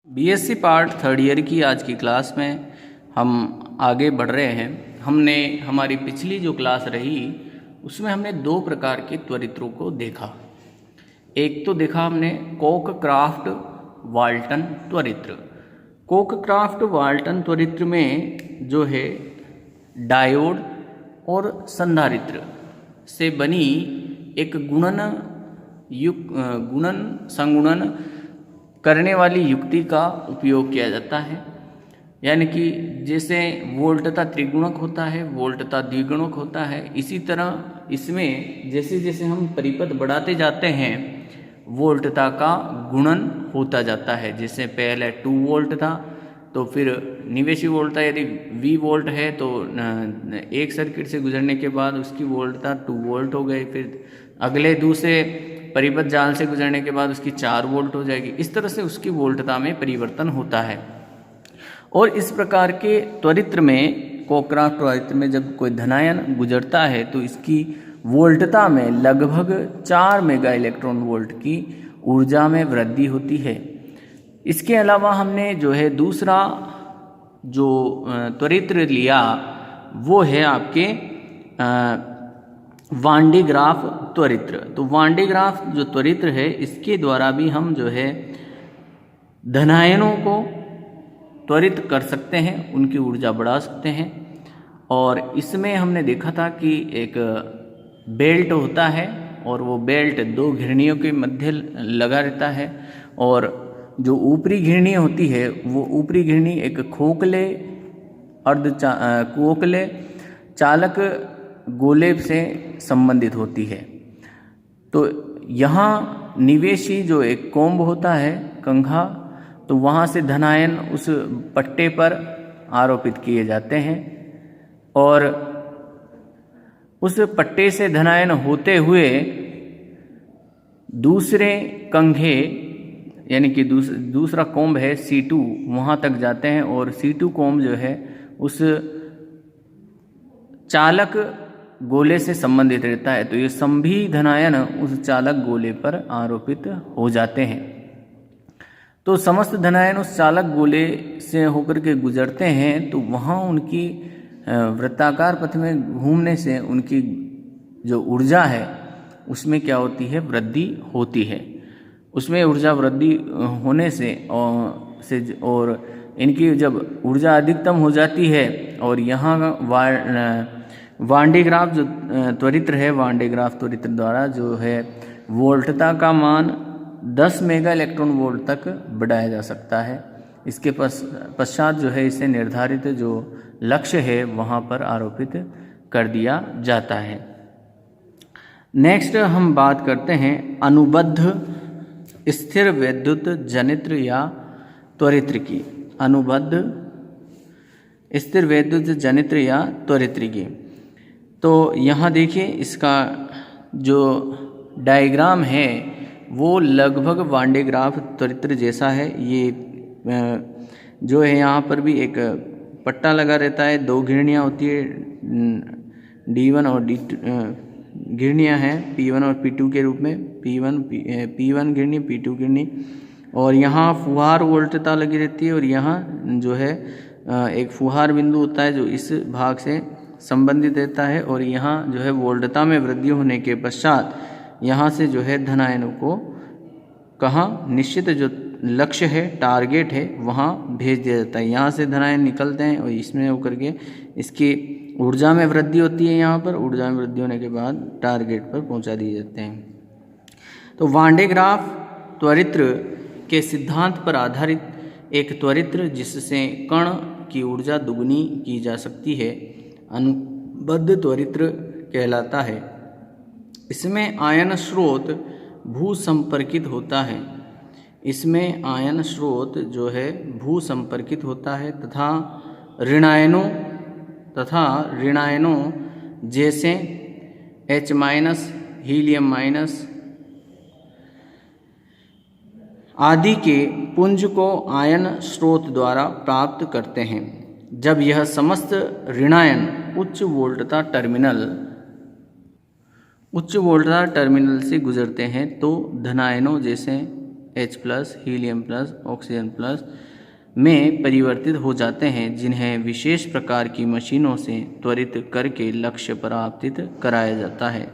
BSc part third year की आज की क्लास में हम आगे बढ़ रहे हैं। हमने हमारी पिछली जो क्लास रही उसमें हमने दो प्रकार के त्वरित्रों को देखा। एक तो देखा हमने कोकक्राफ्ट वाल्टन त्वरित्र। कोकक्राफ्ट वाल्टन त्वरित्र में जो है डायोड और संधारित्र से बनी एक गुणन संगुणन करने वाली युक्ति का उपयोग किया जाता है। यानी कि जैसे वोल्टता त्रिगुणक होता है, वोल्टता द्विगुणक होता है, इसी तरह इसमें जैसे जैसे हम परिपथ बढ़ाते जाते हैं वोल्टता का गुणन होता जाता है। जैसे पहले 2 वोल्ट था तो फिर निवेशी वोल्टता यदि V वोल्ट है तो एक सर्किट से गुजरने के बाद उसकी वोल्टता 2 वोल्ट हो गई, फिर अगले दूसरे परिपथ जाल से गुजरने के बाद उसकी 4 वोल्ट हो जाएगी। इस तरह से उसकी वोल्टता में परिवर्तन होता है। और इस प्रकार के त्वरित्र में कोकक्राफ्ट त्वरित्र में जब कोई धनायन गुजरता है तो इसकी वोल्टता में लगभग 4 मेगा इलेक्ट्रॉन वोल्ट की ऊर्जा में वृद्धि होती है। इसके अलावा हमने जो है दूसरा जो त्वरित्र लिया वो है आपके वान डे ग्राफ त्वरित्र। तो वान डे ग्राफ जो त्वरित्र है इसके द्वारा भी हम जो है धनायनों को त्वरित कर सकते हैं, उनकी ऊर्जा बढ़ा सकते हैं। और इसमें हमने देखा था कि एक बेल्ट होता है और वो बेल्ट 2 घिरनियों के मध्य लगा रहता है, और जो ऊपरी घिरनी होती है वो ऊपरी घिरनी एक खोखले चालक गोले से संबंधित होती है। तो यहाँ निवेशी जो एक कोम्ब होता है कंघा, तो वहाँ से धनायन उस पट्टे पर आरोपित किए जाते हैं और उस पट्टे से धनायन होते हुए दूसरे कंघे यानी कि दूसरा कोम्ब है C2 वहाँ तक जाते हैं, और C2 कोम्ब जो है उस चालक गोले से संबंधित रहता है। तो ये सभी धनायन उस चालक गोले पर आरोपित हो जाते हैं। तो समस्त धनायन उस चालक गोले से होकर के गुजरते हैं, तो वहाँ उनकी वृत्ताकार पथ में घूमने से उनकी जो ऊर्जा है उसमें क्या होती है, वृद्धि होती है। उसमें ऊर्जा वृद्धि होने से और इनकी जब ऊर्जा अधिकतम हो जाती है, और यहाँ वान डे ग्राफ जो त्वरित्र है, वान डे ग्राफ त्वरित्र द्वारा जो है वोल्टता का मान 10 मेगा इलेक्ट्रॉन वोल्ट तक बढ़ाया जा सकता है। इसके पश्चात जो है इसे निर्धारित जो लक्ष्य है वहाँ पर आरोपित कर दिया जाता है। नेक्स्ट हम बात करते हैं अनुबद्ध स्थिर वैद्युत जनित्र या त्वरित्र की। अनुबद्ध स्थिर वैद्युत जनित्र या त्वरित्र की। तो यहाँ देखिए इसका जो डायग्राम है वो लगभग वान डे ग्राफ त्वरित्र जैसा है। ये जो है यहाँ पर भी एक पट्टा लगा रहता है, 2 घिरनियाँ होती है, D1 और D2 घिरनियाँ हैं P1 और P2 के रूप में, P1 घिरनी, P2 घिरनी, और यहाँ फुहार वोल्टता लगी रहती है, और यहाँ जो है एक फुहार बिंदु होता है जो इस भाग से संबंधित रहता है, और यहाँ जो है वोल्टता में वृद्धि होने के पश्चात यहाँ से जो है धनायनों को कहाँ निश्चित जो लक्ष्य है, टारगेट है, वहाँ भेज दिया जाता है। यहाँ से धनायन निकलते हैं और इसमें होकर के इसकी ऊर्जा में वृद्धि होती है। यहाँ पर ऊर्जा में वृद्धि होने के बाद टारगेट पर पहुँचा दिए जाते हैं। तो वान डे ग्राफ त्वरित्र के सिद्धांत पर आधारित एक त्वरित्र जिससे कण की ऊर्जा दुगनी की जा सकती है अनुबद्ध त्वरित्र कहलाता है। इसमें आयन स्रोत भू संपर्कित होता है। इसमें आयन स्रोत जो है भू संपर्कित होता है तथा ऋणायनों जैसे H-, हीलियम-, आदि के पुंज को आयन स्रोत द्वारा प्राप्त करते हैं। जब यह समस्त ऋणायन उच्च वोल्टता टर्मिनल से गुजरते हैं तो धनायनों जैसे H+, helium plus, oxygen plus में परिवर्तित हो जाते हैं, जिन्हें विशेष प्रकार की मशीनों से त्वरित करके लक्ष्य पर आपतित कराया जाता है।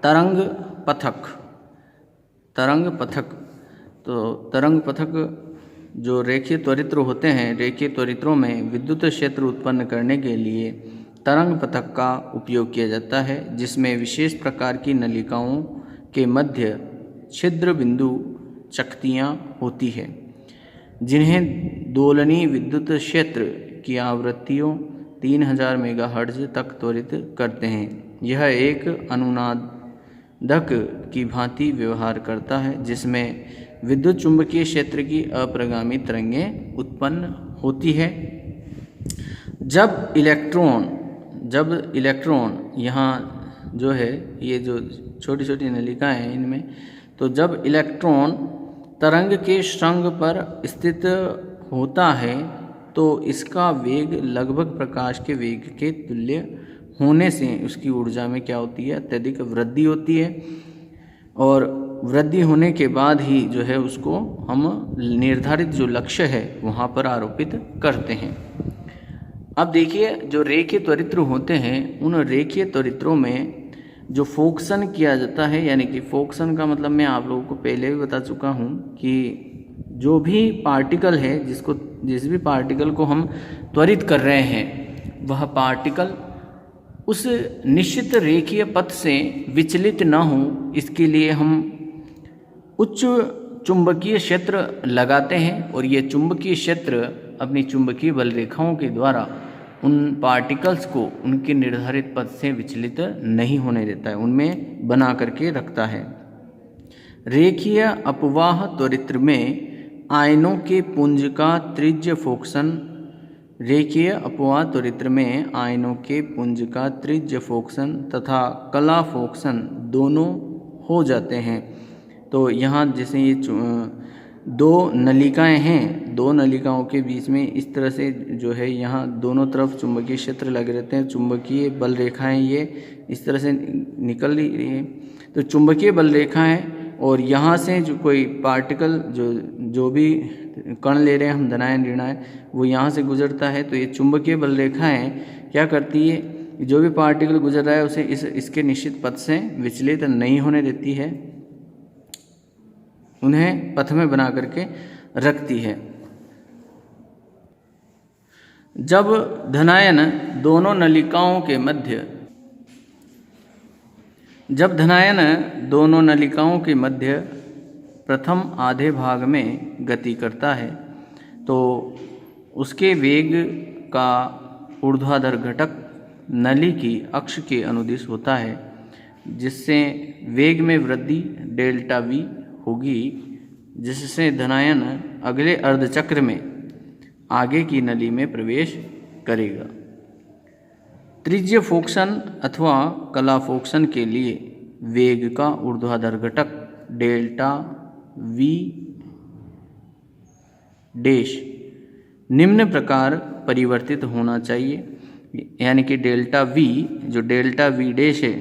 तरंग पथक। तो तरंग पथक जो रेखीय त्वरित्र होते हैं, रेखीय त्वरित्रों में विद्युत क्षेत्र उत्पन्न करने के लिए तरंग पथक का उपयोग किया जाता है, जिसमें विशेष प्रकार की नलिकाओं के मध्य छिद्र बिंदु चकतियाँ होती है, जिन्हें दोलनीय विद्युत क्षेत्र की आवृत्तियों 3000 मेगाहर्ट्ज तक त्वरित करते हैं। यह एक अनुनादक की भांति व्यवहार करता है, जिसमें विद्युत चुंबकीय क्षेत्र की अप्रगामी तरंगें उत्पन्न होती है। जब इलेक्ट्रॉन यहाँ जो है, ये जो छोटी छोटी नलिकाएं हैं इनमें, तो जब इलेक्ट्रॉन तरंग के श्रृंग पर स्थित होता है तो इसका वेग लगभग प्रकाश के वेग के तुल्य होने से उसकी ऊर्जा में क्या होती है, अत्यधिक वृद्धि होती है, और वृद्धि होने के बाद ही जो है उसको हम निर्धारित जो लक्ष्य है वहाँ पर आरोपित करते हैं। अब देखिए, जो रेखीय त्वरित्र होते हैं, उन रेखीय त्वरित्रों में जो फोकसन किया जाता है, यानी कि फोकसन का मतलब मैं आप लोगों को पहले भी बता चुका हूँ कि जो भी पार्टिकल है, जिस भी पार्टिकल को हम त्वरित कर रहे हैं, वह पार्टिकल उस निश्चित रेखीय पथ से विचलित न हो, इसके लिए हम उच्च चुंबकीय क्षेत्र लगाते हैं, और ये चुंबकीय क्षेत्र अपनी चुंबकीय बल रेखाओं के द्वारा उन पार्टिकल्स को उनके निर्धारित पथ से विचलित नहीं होने देता है, उनमें बना करके रखता है। रेखीय अपवाह त्वरित्र में आयनों के पुंज का त्रिज्य फोकसन। रेखीय अपवाह त्वरित्र में आयनों के पुंज का त्रिज्य फोकसन तथा कला फोकसन दोनों हो जाते हैं। तो यहाँ जैसे ये दो नलिकाएं हैं, दो नलिकाओं के बीच में इस तरह से जो है यहाँ दोनों तरफ चुंबकीय क्षेत्र लगे रहते हैं, चुंबकीय बल रेखाएं ये इस तरह से निकल रही है। तो चुंबकीय बल रेखाएं, और यहाँ से जो कोई पार्टिकल जो भी कण ले रहे हैं हम, धनायन ऋणायन, वो यहाँ से गुजरता है। तो ये चुंबकीय बल रेखाएं क्या करती है, जो भी पार्टिकल गुजर रहा है उसे इसके निश्चित पथ से विचलित नहीं होने देती है, उन्हें पथ में बना करके रखती है। जब धनायन दोनों नलिकाओं के मध्य प्रथम आधे भाग में गति करता है, तो उसके वेग का ऊर्ध्वाधर घटक नली की अक्ष के अनुदिश होता है, जिससे वेग में वृद्धि डेल्टा वी होगी, जिससे धनायन अगले अर्धचक्र में आगे की नली में प्रवेश करेगा। त्रिज्य फोकसन अथवा कला फोकसन के लिए वेग का ऊर्ध्वाधर घटक डेल्टा वी डैश निम्न प्रकार परिवर्तित होना चाहिए, यानी कि डेल्टा वी, जो डेल्टा वी डैश है,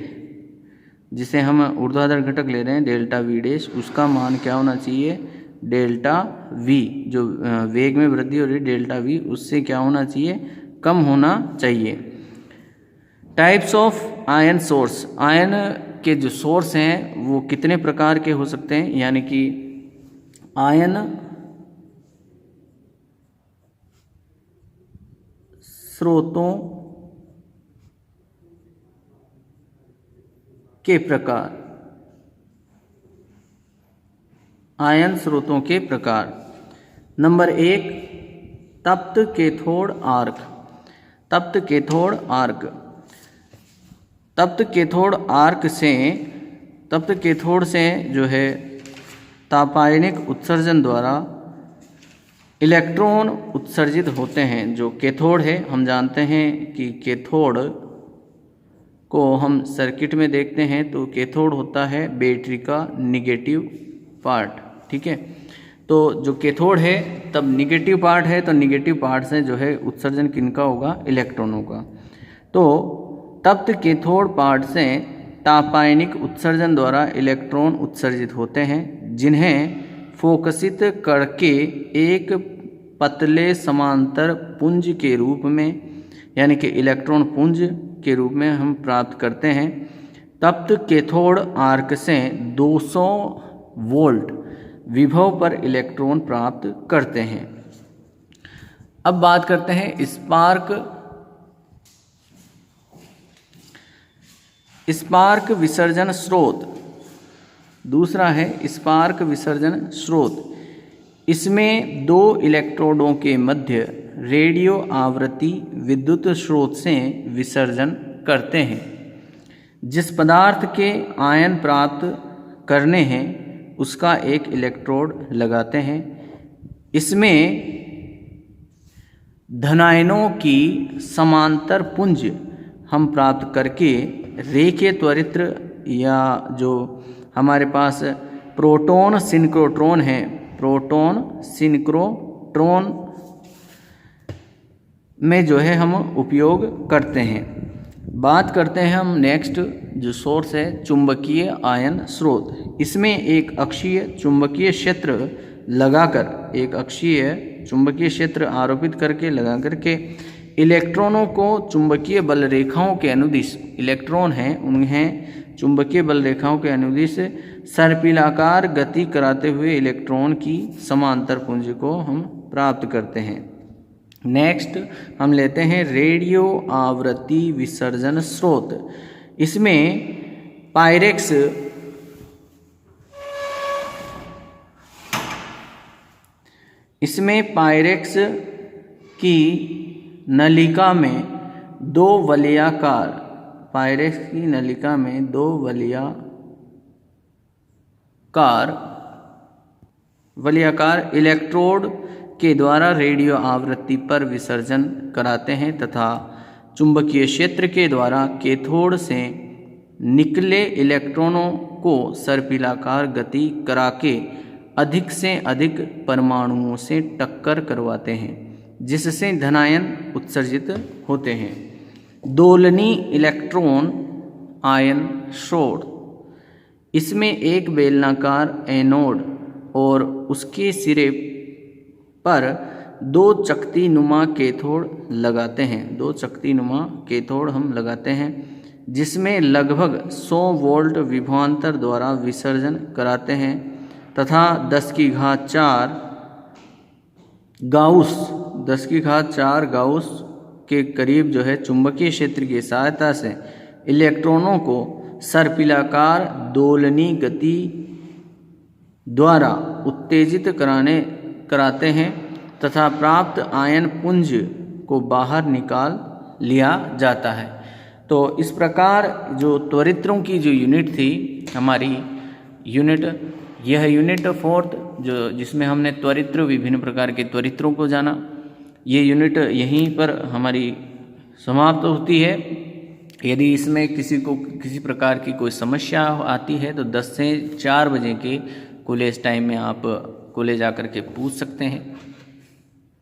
जिसे हम ऊर्ध्वाधर घटक ले रहे हैं डेल्टा वी डैश, उसका मान क्या होना चाहिए, डेल्टा वी, जो वेग में वृद्धि हो रही है डेल्टा वी, उससे क्या होना चाहिए, कम होना चाहिए। Types of ion source. Ion के जो सोर्स हैं वो कितने प्रकार के हो सकते हैं, यानी कि आयन स्रोतों के प्रकार। आयन स्रोतों के प्रकार। नंबर 1, तप्त कैथोड आर्क। तप्त कैथोड आर्क। तप्त कैथोड से जो है तापायनिक उत्सर्जन द्वारा इलेक्ट्रॉन उत्सर्जित होते हैं। जो कैथोड है, हम जानते हैं कि कैथोड को हम सर्किट में देखते हैं तो कैथोड होता है बैटरी का निगेटिव पार्ट, ठीक है। तो जो कैथोड है तब निगेटिव पार्ट है, तो निगेटिव पार्ट से जो है उत्सर्जन किनका होगा, इलेक्ट्रॉनों का। तो तप्त कैथोड पार्ट से तापायनिक उत्सर्जन द्वारा इलेक्ट्रॉन उत्सर्जित होते हैं, जिन्हें फोकसित करके एक पतले समांतर पुंज के रूप में, यानी कि इलेक्ट्रॉन पुंज के रूप में हम प्राप्त करते हैं। तप्त कैथोड आर्क से 200 वोल्ट विभव पर इलेक्ट्रॉन प्राप्त करते हैं। अब बात करते हैं स्पार्क विसर्जन स्रोत। दूसरा है स्पार्क विसर्जन स्रोत। इसमें 2 इलेक्ट्रोडों के मध्य रेडियो आवृत्ति विद्युत स्रोत से विसर्जन करते हैं। जिस पदार्थ के आयन प्राप्त करने हैं उसका एक इलेक्ट्रोड लगाते हैं। इसमें धनायनों की समांतर पुंज हम प्राप्त करके रेखीय त्वरित्र या जो हमारे पास प्रोटॉन सिंक्रोट्रॉन है, प्रोटॉन सिंक्रोट्रॉन में जो है हम उपयोग करते हैं। बात करते हैं हम नेक्स्ट जो सोर्स है चुंबकीय आयन स्रोत। इसमें एक अक्षीय चुंबकीय क्षेत्र लगाकर, एक अक्षीय चुंबकीय क्षेत्र आरोपित करके लगा करके इलेक्ट्रॉनों को चुंबकीय बल रेखाओं के अनुदिश, इलेक्ट्रॉन हैं उन्हें चुंबकीय बल रेखाओं के अनुदिश सर्पिलाकार गति कराते हुए इलेक्ट्रॉन की समांतर पुंज को हम प्राप्त करते हैं। नेक्स्ट हम लेते हैं रेडियो आवृत्ति विसर्जन स्रोत। इसमें पायरेक्स की नलिका में 2 वलयाकार, पायरेक्स की नलिका में 2 वलयाकार इलेक्ट्रोड के द्वारा रेडियो आवृत्ति पर विसर्जन कराते हैं तथा चुंबकीय क्षेत्र के द्वारा कैथोड से निकले इलेक्ट्रॉनों को सर्पिलाकार गति करा के अधिक से अधिक परमाणुओं से टक्कर करवाते हैं, जिससे धनायन उत्सर्जित होते हैं। दोलनी इलेक्ट्रॉन आयन स्रोत। इसमें एक बेलनाकार एनोड और उसके सिरे पर 2 चकती नुमा कैथोड लगाते हैं। 2 चकती नुमा कैथोड हम लगाते हैं जिसमें लगभग 100 वोल्ट विभवांतर द्वारा विसर्जन कराते हैं तथा 10⁴ गाउस के करीब जो है चुंबकीय क्षेत्र की सहायता से इलेक्ट्रॉनों को सर्पिलाकार दोलनी गति द्वारा उत्तेजित कराते हैं तथा प्राप्त आयन पुंज को बाहर निकाल लिया जाता है। तो इस प्रकार जो त्वरित्रों की जो यूनिट थी हमारी यूनिट, यह यूनिट 4th जो जिसमें हमने त्वरित्र, विभिन्न प्रकार के त्वरित्रों को जाना, ये यूनिट यहीं पर हमारी समाप्त होती है। यदि इसमें किसी को किसी प्रकार की कोई समस्या आती है तो 10 से 4 बजे के कॉलेज टाइम में आप कॉलेज आकर के पूछ सकते हैं।